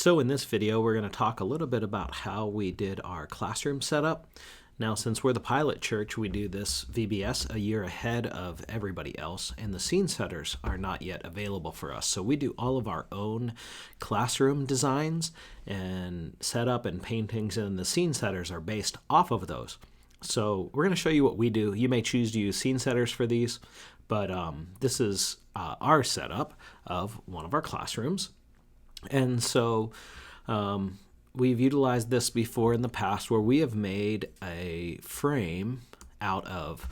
So in this video, we're going to talk a little bit about how we did our classroom setup. Now, since we're the pilot church, we do this VBS a year ahead of everybody else, and the scene setters are not yet available for us. So we do all of our own classroom designs and setup and paintings, and the scene setters are based off of those. So we're going to show you what we do. You may choose to use scene setters for these, but this is our setup of one of our classrooms. And so we've utilized this before in the past where we have made a frame out of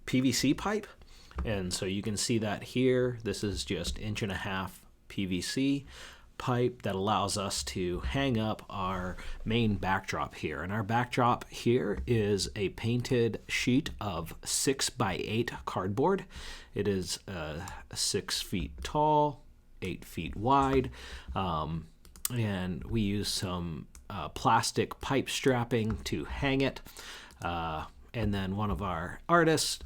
PVC pipe. And so you can see that here. This is just 1.5 inch PVC pipe that allows us to hang up our main backdrop here. And our backdrop here is a painted sheet of 6x8 cardboard. It is 6 feet tall, 8 feet wide, and we use some plastic pipe strapping to hang it, and then one of our artists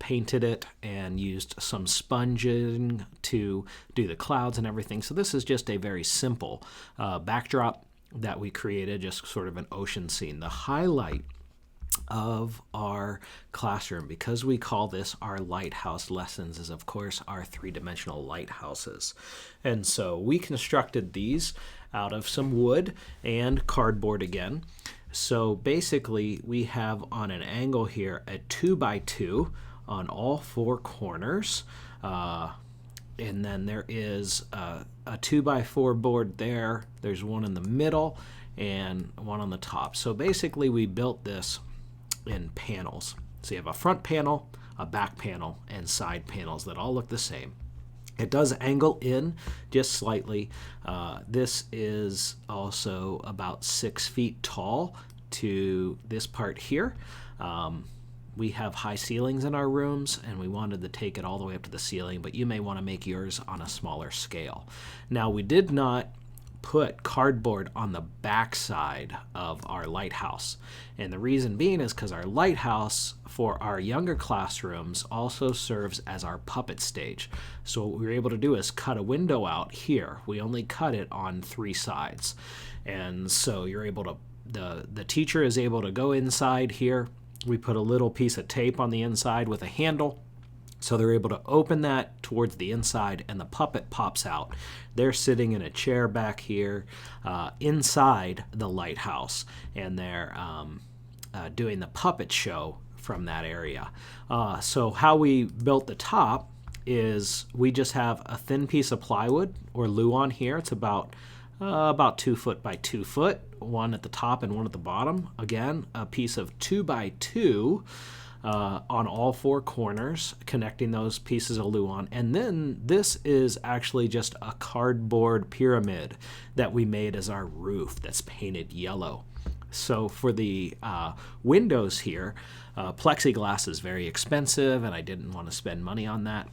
painted it and used some sponging to do the clouds and everything. So this is just a very simple backdrop that we created, just sort of an ocean scene. The highlight of our classroom, because we call this our lighthouse lessons, is of course our three-dimensional lighthouses. And so we constructed these out of some wood and cardboard again. So basically we have on an angle here a 2x2 on all 4 corners, and then there is a 2x4 board there. There's one in the middle and one on the top. So basically we built this in panels. So you have a front panel, a back panel, and side panels that all look the same. It does angle in just slightly. This is also about 6 feet tall to this part here. We have high ceilings in our rooms, and we wanted to take it all the way up to the ceiling, but you may want to make yours on a smaller scale. Now, we did not put cardboard on the back side of our lighthouse. And the reason being is because our lighthouse for our younger classrooms also serves as our puppet stage. So what we were able to do is cut a window out here. We only cut it on 3 sides. And so you're able to, the teacher is able to go inside here. We put a little piece of tape on the inside with a handle. So they're able to open that towards the inside, and the puppet pops out. They're sitting in a chair back here inside the lighthouse, and they're doing the puppet show from that area. So how we built the top is we just have a thin piece of plywood or luan here. It's about 2 foot by 2 foot, one at the top and one at the bottom. Again, a piece of 2x2 on all 4 corners, connecting those pieces of luan. And then this is actually just a cardboard pyramid that we made as our roof that's painted yellow. So for the windows here, plexiglass is very expensive, and I didn't want to spend money on that.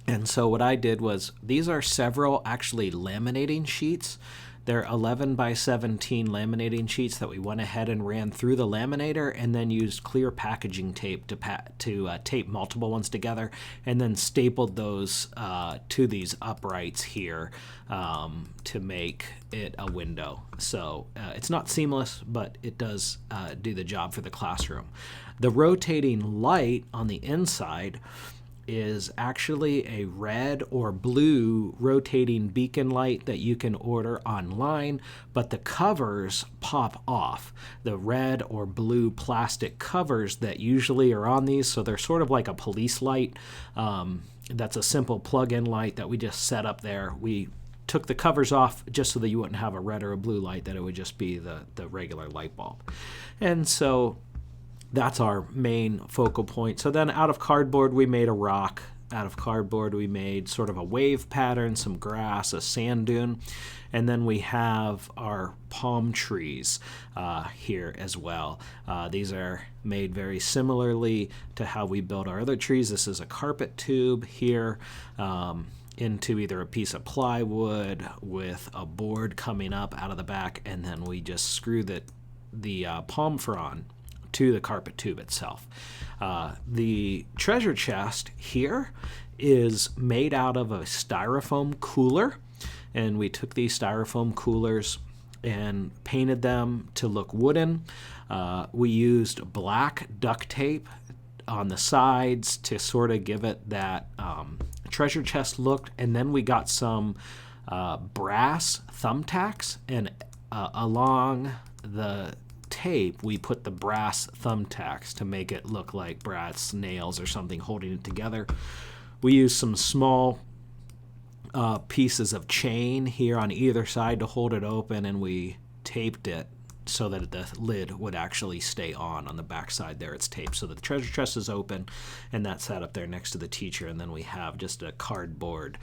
And so what I did was, these are several actually laminating sheets. They're 11 by 17 laminating sheets that we went ahead and ran through the laminator, and then used clear packaging tape to tape multiple ones together, and then stapled those to these uprights here to make it a window. So it's not seamless, but it does do the job for the classroom. The rotating light on the inside is actually a red or blue rotating beacon light that you can order online, but the covers pop off. The red or blue plastic covers that usually are on these, so they're sort of like a police light. That's a simple plug-in light that we just set up there. We took the covers off just so that you wouldn't have a red or a blue light, that it would just be the regular light bulb. And so that's our main focal point. So then out of cardboard, we made a rock. Out of cardboard, we made sort of a wave pattern, some grass, a sand dune. And then we have our palm trees here as well. These are made very similarly to how we built our other trees. This is a carpet tube here into either a piece of plywood with a board coming up out of the back, and then we just screw the palm frond to the carpet tube itself. The treasure chest here is made out of a styrofoam cooler, and we took these styrofoam coolers and painted them to look wooden. We used black duct tape on the sides to sort of give it that treasure chest look, and then we got some brass thumbtacks, and along the tape we put the brass thumbtacks to make it look like brass nails or something holding it together. We used some small pieces of chain here on either side to hold it open, and we taped it so that the lid would actually stay on the back side there. It's taped so that the treasure chest is open, and that's sat up there next to the teacher. And then we have just a cardboard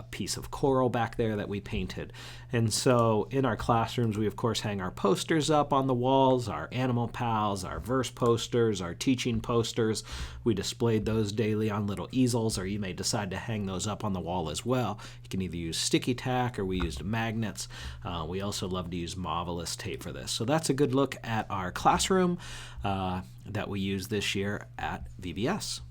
piece of coral back there that we painted. And so in our classrooms, we of course hang our posters up on the walls, our animal pals, our verse posters, our teaching posters. We displayed those daily on little easels, or you may decide to hang those up on the wall as well. You can either use sticky tack, or we used magnets. We also love to use Marvelous tape for this. So that's a good look at our classroom that we use this year at VBS.